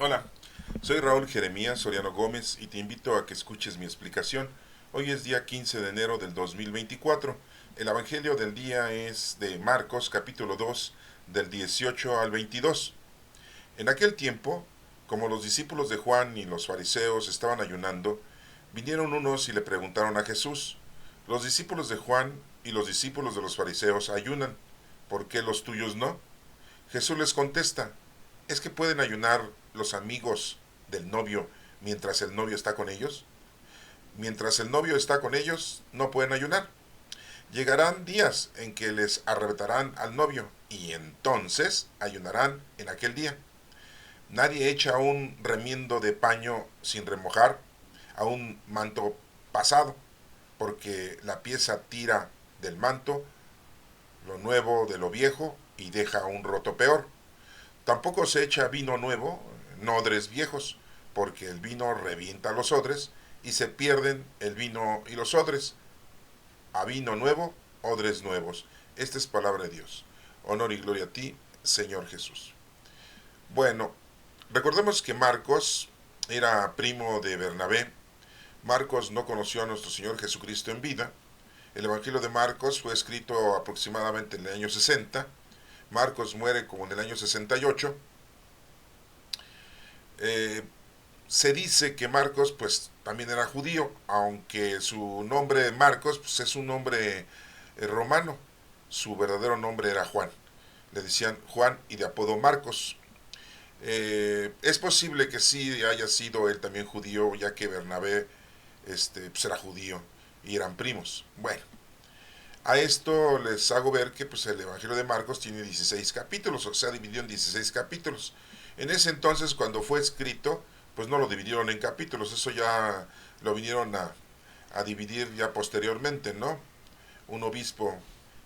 Hola, soy Raúl Jeremías Soriano Gómez y te invito a que escuches mi explicación. Hoy es día 15 de enero del 2024. El Evangelio del día es de Marcos capítulo 2 del 18 al 22. En aquel tiempo, como los discípulos de Juan y los fariseos estaban ayunando, vinieron unos y le preguntaron a Jesús: los discípulos de Juan y los discípulos de los fariseos ayunan, ¿por qué los tuyos no? Jesús les contesta: ¿es que pueden ayunar los amigos del novio mientras el novio está con ellos? Mientras el novio está con ellos, no pueden ayunar. Llegarán días en que les arrebatarán al novio, y entonces ayunarán en aquel día. Nadie echa un remiendo de paño sin remojar a un manto pasado, porque la pieza tira del manto lo nuevo de lo viejo y deja un roto peor. Tampoco se echa vino nuevo en odres viejos, porque el vino revienta los odres y se pierden el vino y los odres. A vino nuevo, odres nuevos. Esta es palabra de Dios. Honor y gloria a ti, Señor Jesús. Bueno, recordemos que Marcos era primo de Bernabé. Marcos no conoció a nuestro Señor Jesucristo en vida. El Evangelio de Marcos fue escrito aproximadamente en el año 60. Marcos muere como en el año 68. Eh, Se dice que Marcos pues también era judío, aunque su nombre Marcos pues, es un nombre romano. Su verdadero nombre era Juan. Le decían Juan y de apodo Marcos. Es posible que sí haya sido él también judío, ya que Bernabé pues era judío y eran primos. Bueno, a esto les hago ver que pues, el Evangelio de Marcos tiene 16 capítulos, o sea, dividido en 16 capítulos. En ese entonces, cuando fue escrito, pues no lo dividieron en capítulos, eso ya lo vinieron a dividir ya posteriormente, ¿no? Un obispo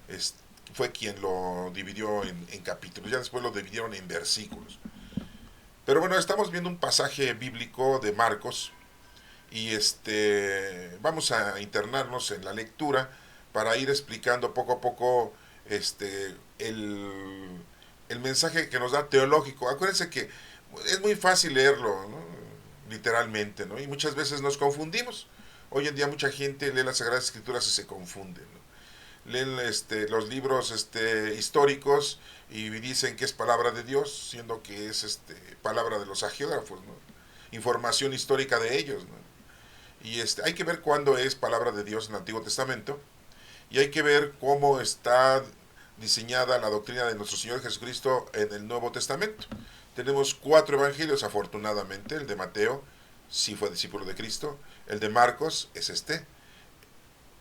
es, fue quien lo dividió en capítulos, ya después lo dividieron en versículos. Pero bueno, estamos viendo un pasaje bíblico de Marcos y vamos a internarnos en la lectura para ir explicando poco a poco el mensaje que nos da teológico. Acuérdense que es muy fácil leerlo, ¿no? Literalmente, ¿no? Y muchas veces nos confundimos. Hoy en día mucha gente lee las Sagradas Escrituras y se confunde, ¿no? Leen los libros históricos y dicen que es palabra de Dios, siendo que es palabra de los agiógrafos, ¿no? Información histórica de ellos, ¿no? Y hay que ver cuándo es palabra de Dios en el Antiguo Testamento y hay que ver cómo está diseñada la doctrina de nuestro Señor Jesucristo en el Nuevo Testamento. Tenemos 4 evangelios, afortunadamente. El de Mateo sí fue discípulo de Cristo. El de Marcos es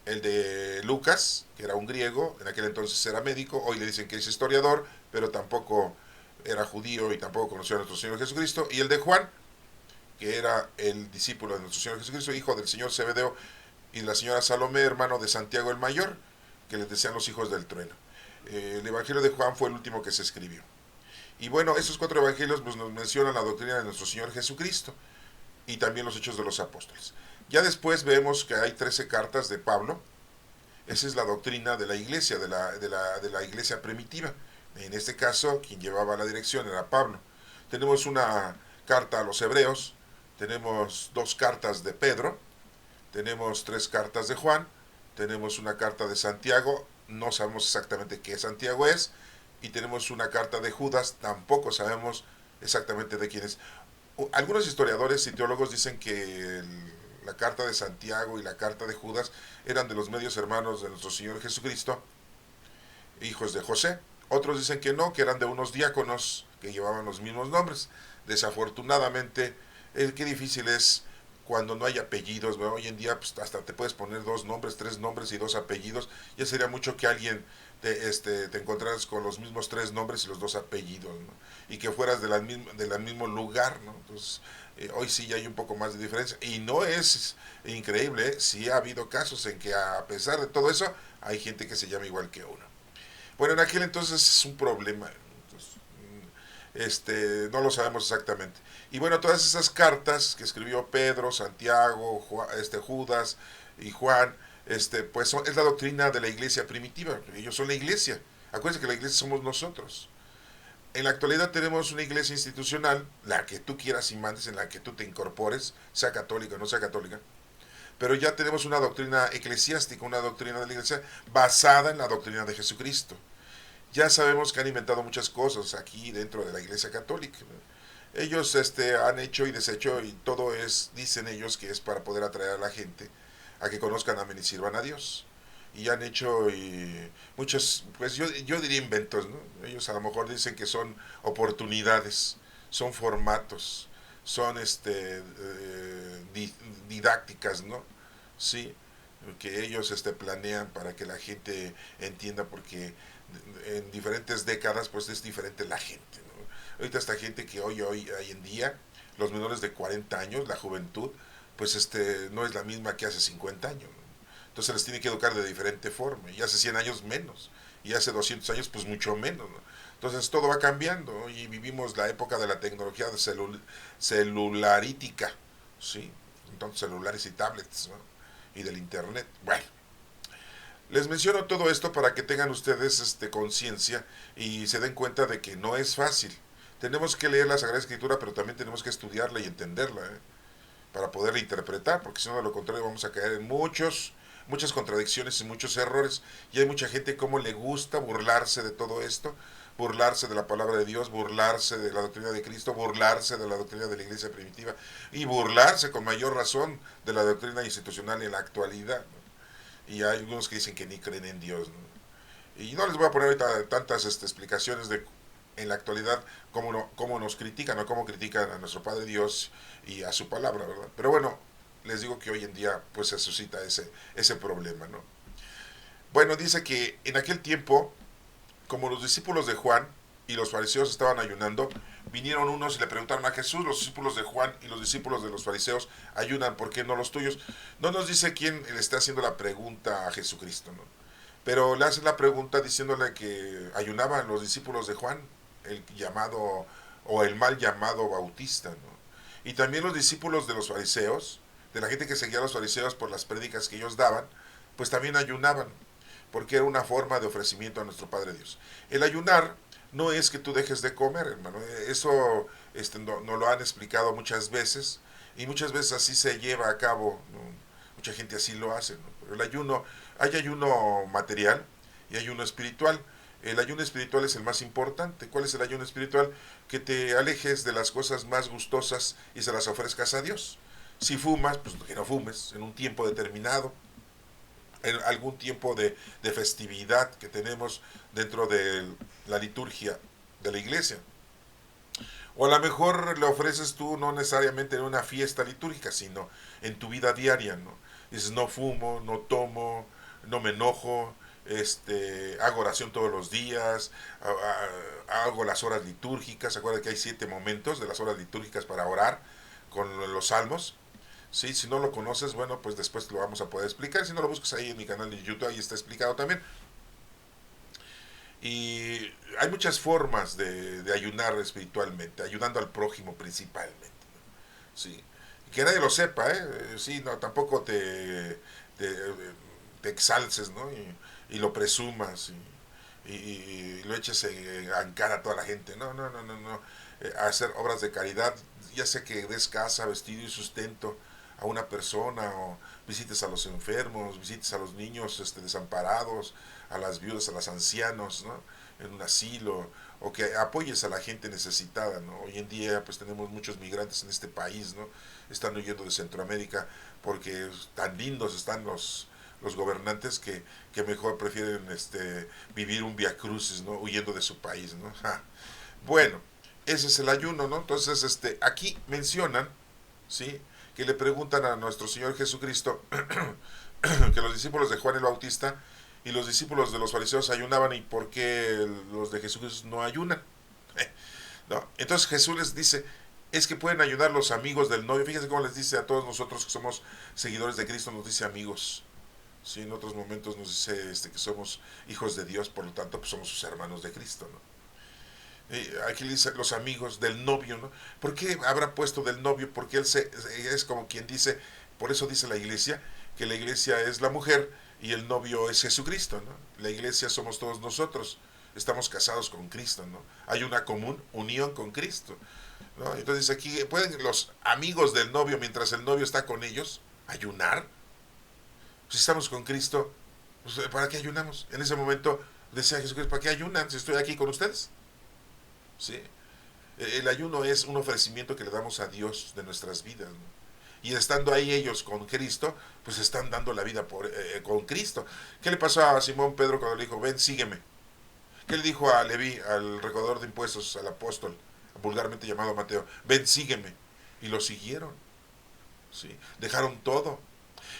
el de Lucas, que era un griego, en aquel entonces era médico, hoy le dicen que es historiador, pero tampoco era judío y tampoco conoció a nuestro Señor Jesucristo. Y el de Juan, que era el discípulo de nuestro Señor Jesucristo, hijo del señor Zebedeo y la señora Salomé, hermano de Santiago el Mayor, que les decían los hijos del trueno. El Evangelio de Juan fue el último que se escribió. Y bueno, esos 4 evangelios pues, nos mencionan la doctrina de nuestro Señor Jesucristo y también los hechos de los apóstoles. Ya después vemos que hay 13 cartas de Pablo. Esa es la doctrina de la iglesia, de la iglesia primitiva. En este caso, quien llevaba la dirección era Pablo. Tenemos una carta a los hebreos, tenemos 2 cartas de Pedro, tenemos 3 cartas de Juan, tenemos una carta de Santiago, no sabemos exactamente qué Santiago es, y tenemos una carta de Judas, tampoco sabemos exactamente de quién es. Algunos historiadores y teólogos dicen que la carta de Santiago y la carta de Judas eran de los medios hermanos de nuestro Señor Jesucristo, hijos de José. Otros dicen que no, que eran de unos diáconos que llevaban los mismos nombres. Desafortunadamente, qué difícil es cuando no hay apellidos, ¿no? Hoy en día pues, hasta te puedes poner 2 nombres, 3 nombres y 2 apellidos. Ya sería mucho que alguien te encontraras con los mismos 3 nombres y los 2 apellidos, ¿no? Y que fueras del mismo lugar, ¿no? Entonces, hoy sí ya hay un poco más de diferencia. Y no es increíble, ¿eh? Sí ha habido casos en que a pesar de todo eso, hay gente que se llama igual que uno. Bueno, en aquel entonces es un problema. Entonces, no lo sabemos exactamente. Y bueno, todas esas cartas que escribió Pedro, Santiago, Judas y Juan, pues es la doctrina de la iglesia primitiva. Ellos son la iglesia. Acuérdense que la iglesia somos nosotros. En la actualidad tenemos una iglesia institucional, la que tú quieras y mandes, en la que tú te incorpores, sea católica o no sea católica, pero ya tenemos una doctrina eclesiástica, una doctrina de la iglesia basada en la doctrina de Jesucristo. Ya sabemos que han inventado muchas cosas aquí dentro de la iglesia católica, ¿no? Ellos han hecho y deshecho y todo es, dicen ellos, que es para poder atraer a la gente a que conozcan, amen y sirvan a Dios. Y han hecho muchos, pues yo diría inventos, ¿no? Ellos a lo mejor dicen que son oportunidades, son formatos, son didácticas, ¿no? Sí, que ellos planean para que la gente entienda, porque en diferentes décadas pues es diferente la gente, ¿no? Ahorita esta gente que hoy en día, los menores de 40 años, la juventud, pues no es la misma que hace 50 años, ¿no? Entonces les tiene que educar de diferente forma, y hace 100 años menos, y hace 200 años pues mucho menos, ¿no? Entonces todo va cambiando, ¿no? Y vivimos la época de la tecnología de celularítica, ¿sí? Entonces celulares y tablets, ¿no? Y del internet. Bueno, les menciono todo esto para que tengan ustedes conciencia y se den cuenta de que no es fácil. Tenemos que leer la Sagrada Escritura, pero también tenemos que estudiarla y entenderla, ¿eh? Para poderla interpretar, porque si no, de lo contrario, vamos a caer en muchas contradicciones y muchos errores. Y hay mucha gente como le gusta burlarse de todo esto, burlarse de la palabra de Dios, burlarse de la doctrina de Cristo, burlarse de la doctrina de la iglesia primitiva y burlarse con mayor razón de la doctrina institucional en la actualidad, ¿no? Y hay algunos que dicen que ni creen en Dios, ¿no? Y no les voy a poner ahorita tantas explicaciones de en la actualidad cómo nos critican o cómo critican a nuestro Padre Dios y a su palabra, ¿verdad? Pero bueno, les digo que hoy en día pues se suscita ese problema, ¿no? Bueno, dice que en aquel tiempo, como los discípulos de Juan y los fariseos estaban ayunando, vinieron unos y le preguntaron a Jesús: los discípulos de Juan y los discípulos de los fariseos ayunan, ¿por qué no los tuyos? No nos dice quién le está haciendo la pregunta a Jesucristo, ¿no? Pero le hacen la pregunta diciéndole que ayunaban los discípulos de Juan, el llamado o el mal llamado Bautista, ¿no? Y también los discípulos de los fariseos, de la gente que seguía a los fariseos por las prédicas que ellos daban, pues también ayunaban, porque era una forma de ofrecimiento a nuestro Padre Dios. El ayunar no es que tú dejes de comer, hermano. Eso no lo han explicado muchas veces, y muchas veces así se lleva a cabo, ¿no? Mucha gente así lo hace, ¿no? Pero el ayuno, hay ayuno material y ayuno espiritual. El ayuno espiritual es el más importante. ¿Cuál es el ayuno espiritual? Que te alejes de las cosas más gustosas y se las ofrezcas a Dios. Si fumas, pues que no fumes en un tiempo determinado, en algún tiempo de festividad que tenemos dentro de la liturgia de la iglesia. O a lo mejor le ofreces tú no necesariamente en una fiesta litúrgica, sino en tu vida diaria, ¿no? Dices: no fumo, no tomo, no me enojo, hago oración todos los días, hago las horas litúrgicas. Acuérdate que hay 7 momentos de las horas litúrgicas para orar con los salmos. Sí, si no lo conoces, bueno, pues después lo vamos a poder explicar. Si no, lo buscas ahí en mi canal de YouTube, ahí está explicado también. Y hay muchas formas de ayunar espiritualmente, ayudando al prójimo principalmente, ¿no? Sí. Que nadie lo sepa, ¿eh? Sí, no, tampoco te exalces, ¿no? Y lo presumas y lo eches en cara a toda la gente. No, no, no, no, no. Hacer obras de caridad, ya sea que des casa, vestido y sustento a una persona, o visites a los enfermos, visites a los niños desamparados, a las viudas, a los ancianos, ¿no? En un asilo, o que apoyes a la gente necesitada, ¿no? Hoy en día pues tenemos muchos migrantes en este país, ¿no? Están huyendo de Centroamérica porque tan lindos están los gobernantes que mejor prefieren vivir un via crucis, ¿no? Huyendo de su país, ¿no? Ja. Bueno, ese es el ayuno, ¿no? Entonces aquí mencionan, ¿sí?, que le preguntan a nuestro Señor Jesucristo que los discípulos de Juan el Bautista y los discípulos de los fariseos ayunaban, y por qué los de Jesucristo no ayunan. ¿No? Entonces Jesús les dice: es que pueden ayudar los amigos del novio. Fíjense cómo les dice a todos nosotros que somos seguidores de Cristo, nos dice amigos. Sí, en otros momentos nos dice que somos hijos de Dios, por lo tanto pues somos sus hermanos de Cristo, ¿no? Aquí le dice los amigos del novio, ¿no? ¿Por qué habrá puesto del novio? Porque él es como quien dice, por eso dice la iglesia, que la iglesia es la mujer y el novio es Jesucristo, ¿no? La iglesia somos todos nosotros, estamos casados con Cristo, ¿no? Hay una común unión con Cristo, ¿no? Entonces aquí pueden los amigos del novio, mientras el novio está con ellos, ayunar. Si estamos con Cristo, pues, ¿para qué ayunamos? En ese momento decía Jesucristo, ¿para qué ayunan si estoy aquí con ustedes? ¿Sí? El ayuno es un ofrecimiento que le damos a Dios de nuestras vidas, ¿no? Y estando ahí ellos con Cristo, pues están dando la vida con Cristo. ¿Qué le pasó a Simón Pedro cuando le dijo, ven, sígueme? ¿Qué le dijo a Leví, al recaudador de impuestos, al apóstol, vulgarmente llamado Mateo? Ven, sígueme. Y lo siguieron, ¿sí? Dejaron todo.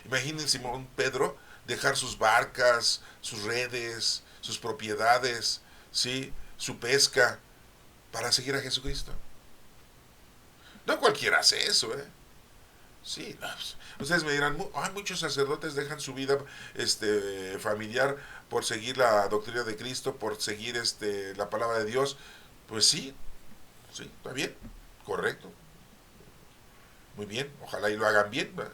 Imaginen Simón Pedro dejar sus barcas, sus redes, sus propiedades, ¿sí? Su pesca, para seguir a Jesucristo. No cualquiera hace eso, ¿eh? Sí, no, pues, ustedes me dirán, muchos sacerdotes dejan su vida familiar por seguir la doctrina de Cristo, por seguir la palabra de Dios. Pues sí, sí, está bien, correcto, muy bien, ojalá y lo hagan bien, ¿verdad?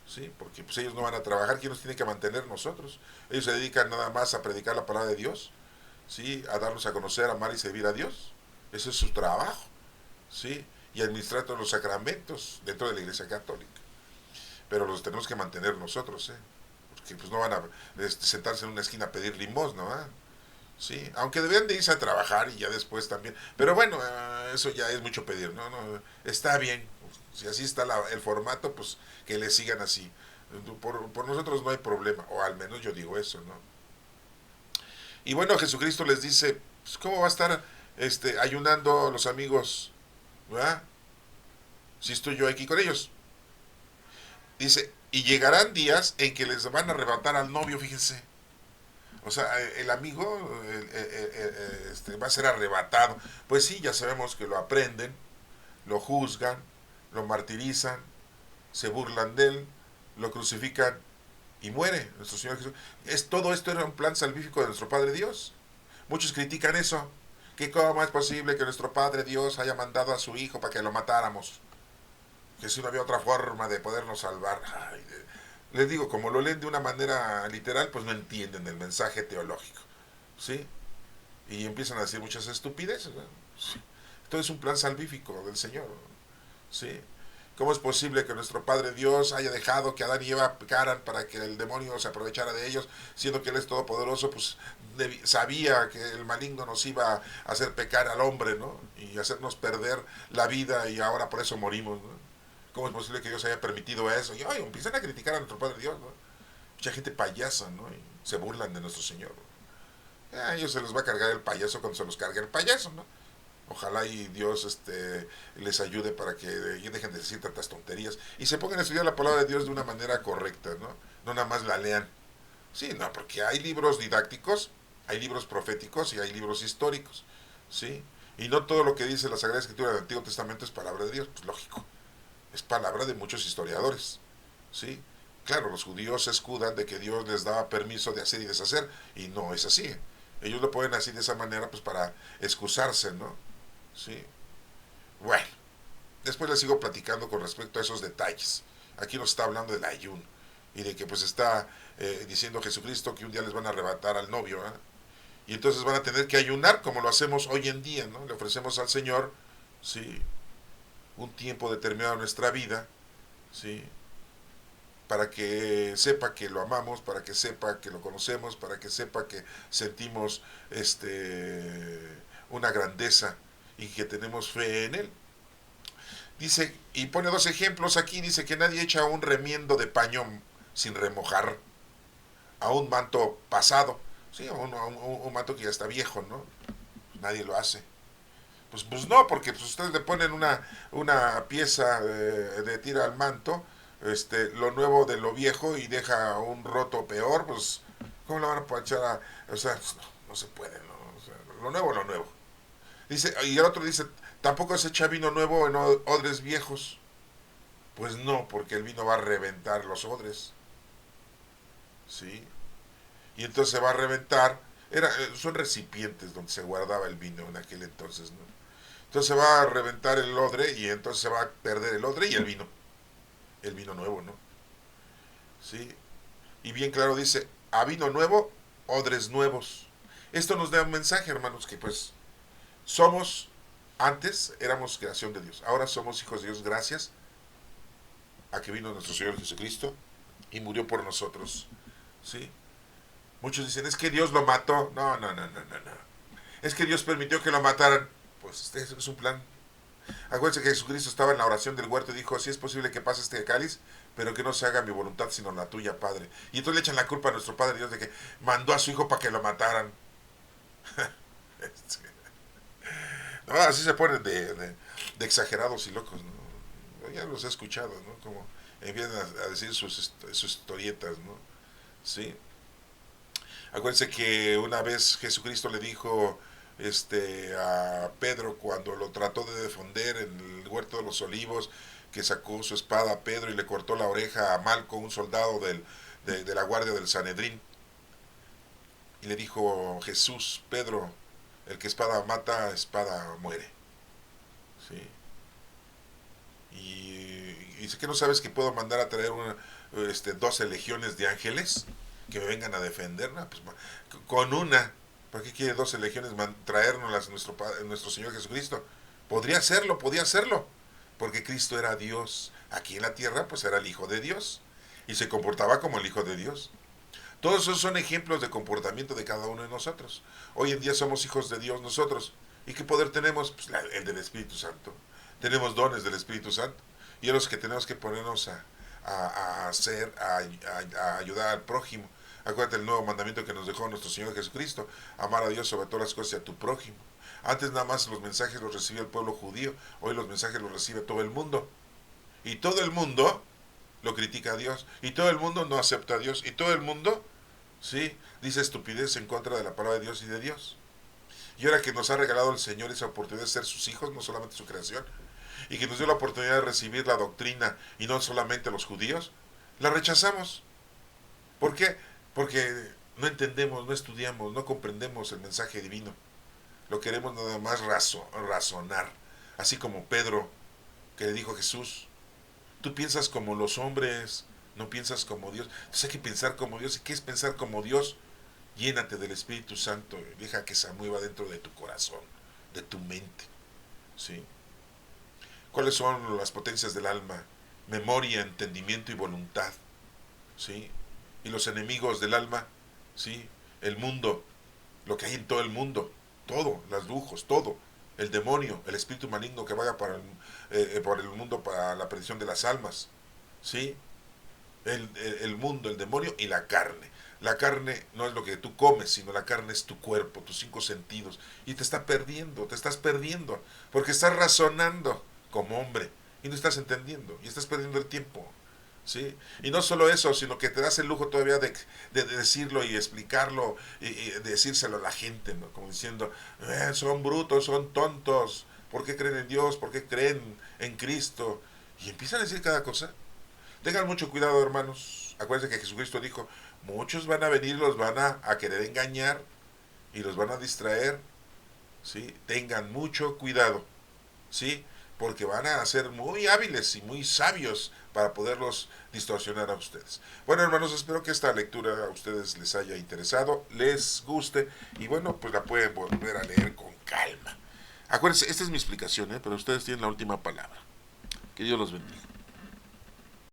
Sí, porque pues ellos no van a trabajar, ¿quién nos tiene que mantener? Nosotros. Ellos se dedican nada más a predicar la palabra de Dios, sí, a darnos a conocer, amar y servir a Dios. Ese es su trabajo, sí, y administrar todos los sacramentos dentro de la Iglesia Católica. Pero los tenemos que mantener nosotros, ¿eh? Porque pues no van a sentarse en una esquina a pedir limosna, ¿no? Sí, aunque deberían de irse a trabajar y ya después también. Pero bueno, eso ya es mucho pedir, ¿no? No, está bien. Si así está el formato, pues que le sigan así. Por nosotros no hay problema, o al menos yo digo eso, ¿no? Y bueno, Jesucristo les dice, pues, ¿cómo va a estar ayunando los amigos, ¿verdad? Si estoy yo aquí con ellos. Dice, y llegarán días en que les van a arrebatar al novio, fíjense. O sea, el amigo va a ser arrebatado. Pues sí, ya sabemos que lo aprenden, lo juzgan, lo martirizan, se burlan de él, lo crucifican y muere nuestro Señor Jesús. Todo esto era un plan salvífico de nuestro Padre Dios. Muchos critican eso, que cómo es posible que nuestro Padre Dios haya mandado a su Hijo para que lo matáramos, que si no había otra forma de podernos salvar. Ay, les digo, como lo leen de una manera literal, pues no entienden el mensaje teológico, ¿sí? Y empiezan a decir muchas estupideces, ¿no? Sí. Esto es un plan salvífico del Señor, ¿sí? ¿Cómo es posible que nuestro Padre Dios haya dejado que Adán y Eva pecaran para que el demonio se aprovechara de ellos, siendo que Él es todopoderoso? Pues sabía que el maligno nos iba a hacer pecar al hombre, ¿no? Y hacernos perder la vida, y ahora por eso morimos, ¿no? ¿Cómo es posible que Dios haya permitido eso? Y empiezan a criticar a nuestro Padre Dios, ¿no? Mucha gente payasa, ¿no? Y se burlan de nuestro Señor, ¿no? A ellos se los va a cargar el payaso cuando se los cargue el payaso, ¿no? Ojalá y Dios les ayude para que dejen de decir tantas tonterías y se pongan a estudiar la palabra de Dios de una manera correcta, ¿no? No nada más la lean. Sí, no, porque hay libros didácticos, hay libros proféticos y hay libros históricos, ¿sí? Y no todo lo que dice la Sagrada Escritura del Antiguo Testamento es palabra de Dios, pues lógico. Es palabra de muchos historiadores, ¿sí? Claro, los judíos se escudan de que Dios les daba permiso de hacer y deshacer, y no es así. Ellos lo pueden hacer de esa manera pues para excusarse, ¿no? Sí. Bueno, después les sigo platicando con respecto a esos detalles. Aquí nos está hablando del ayuno y de que pues está diciendo Jesucristo que un día les van a arrebatar al novio, ¿eh? Y entonces van a tener que ayunar como lo hacemos hoy en día, ¿no? Le ofrecemos al Señor, sí, un tiempo determinado de nuestra vida, sí, para que sepa que lo amamos, para que sepa que lo conocemos, para que sepa que sentimos una grandeza y que tenemos fe en él. Dice, y pone dos ejemplos aquí, dice que nadie echa un remiendo de paño sin remojar a un manto pasado, sí, un manto que ya está viejo, ¿no? Nadie lo hace. Pues no, porque pues ustedes le ponen una pieza de tira al manto, lo nuevo de lo viejo, y deja un roto peor, pues ¿cómo lo van a echar a...? O sea, no se puede, ¿no? O sea, lo nuevo. Dice, y el otro dice, tampoco se echa vino nuevo en odres viejos. Pues no, porque el vino va a reventar los odres, ¿sí? Y entonces se va a reventar, son recipientes donde se guardaba el vino en aquel entonces, ¿no? Entonces se va a reventar el odre y entonces se va a perder el odre y el vino nuevo, ¿no? ¿Sí? Y bien claro dice, a vino nuevo, odres nuevos. Esto nos da un mensaje, hermanos, que pues somos, antes éramos creación de Dios, ahora somos hijos de Dios gracias a que vino nuestro Señor Jesucristo y murió por nosotros, ¿sí? Muchos dicen, es que Dios lo mató. No, no, no, no, no, no. Es que Dios permitió que lo mataran. Pues este es un plan. Acuérdense que Jesucristo estaba en la oración del huerto y dijo, si es posible que pase este cáliz, pero que no se haga mi voluntad sino la tuya, Padre. Y entonces le echan la culpa a nuestro Padre Dios de que mandó a su hijo para que lo mataran. No, así se ponen de exagerados y locos, ¿no? Ya los he escuchado, ¿no? Como empiezan a decir sus historietas, ¿no? Sí. Acuérdense que una vez Jesucristo le dijo a Pedro cuando lo trató de defender en el huerto de los olivos, que sacó su espada a Pedro y le cortó la oreja a Malco, un soldado de la guardia del Sanedrín. Y le dijo Jesús, Pedro, el que espada mata, espada muere. ¿Sí? Y dice que no sabes que puedo mandar a traer 12 legiones de ángeles que me vengan a defender. No, pues, con una, ¿para qué quiere 12 legiones traérnoslas nuestro Señor Jesucristo? Podía hacerlo, porque Cristo era Dios. Aquí en la tierra, pues era el Hijo de Dios y se comportaba como el Hijo de Dios. Todos esos son ejemplos de comportamiento de cada uno de nosotros. Hoy en día somos hijos de Dios nosotros. ¿Y qué poder tenemos? Pues el del Espíritu Santo. Tenemos dones del Espíritu Santo. Y a los que tenemos que ponernos a hacer, a ayudar al prójimo. Acuérdate el nuevo mandamiento que nos dejó nuestro Señor Jesucristo. Amar a Dios sobre todas las cosas y a tu prójimo. Antes nada más los mensajes los recibía el pueblo judío. Hoy los mensajes los recibe todo el mundo. Y todo el mundo lo critica a Dios. Y todo el mundo no acepta a Dios. Y todo el mundo, sí, dice estupidez en contra de la palabra de Dios y de Dios. Y ahora que nos ha regalado el Señor esa oportunidad de ser sus hijos, no solamente su creación, y que nos dio la oportunidad de recibir la doctrina, y no solamente los judíos, la rechazamos. ¿Por qué? Porque no entendemos, no estudiamos, no comprendemos el mensaje divino. Lo queremos nada más razonar. Así como Pedro, que le dijo a Jesús, tú piensas como los hombres, no piensas como Dios. Entonces hay que pensar como Dios. ¿Y qué es pensar como Dios? Llénate del Espíritu Santo y deja que se mueva dentro de tu corazón, de tu mente. ¿Sí? ¿Cuáles son las potencias del alma? Memoria, entendimiento y voluntad. ¿Sí? Y los enemigos del alma, ¿sí? El mundo, lo que hay en todo el mundo, todo, las lujos, todo. El demonio, el espíritu maligno que vaga por el mundo para la perdición de las almas. ¿Sí? El mundo, el demonio y la carne. La carne no es lo que tú comes, sino la carne es tu cuerpo, tus 5 sentidos. Y te estás perdiendo, porque estás razonando como hombre y no estás entendiendo y estás perdiendo el tiempo. ¿Sí? Y no solo eso, sino que te das el lujo todavía de decirlo y explicarlo y decírselo a la gente, ¿no? Como diciendo, son brutos, son tontos, ¿por qué creen en Dios? ¿Por qué creen en Cristo? Y empiezan a decir cada cosa. Tengan mucho cuidado, hermanos. Acuérdense que Jesucristo dijo, muchos van a venir y los van a querer engañar y los van a distraer. ¿Sí? Tengan mucho cuidado. ¿Sí? Porque van a ser muy hábiles y muy sabios para poderlos distorsionar a ustedes. Bueno, hermanos, espero que esta lectura a ustedes les haya interesado, les guste y bueno, pues la pueden volver a leer con calma. Acuérdense, esta es mi explicación, pero ustedes tienen la última palabra. Que Dios los bendiga.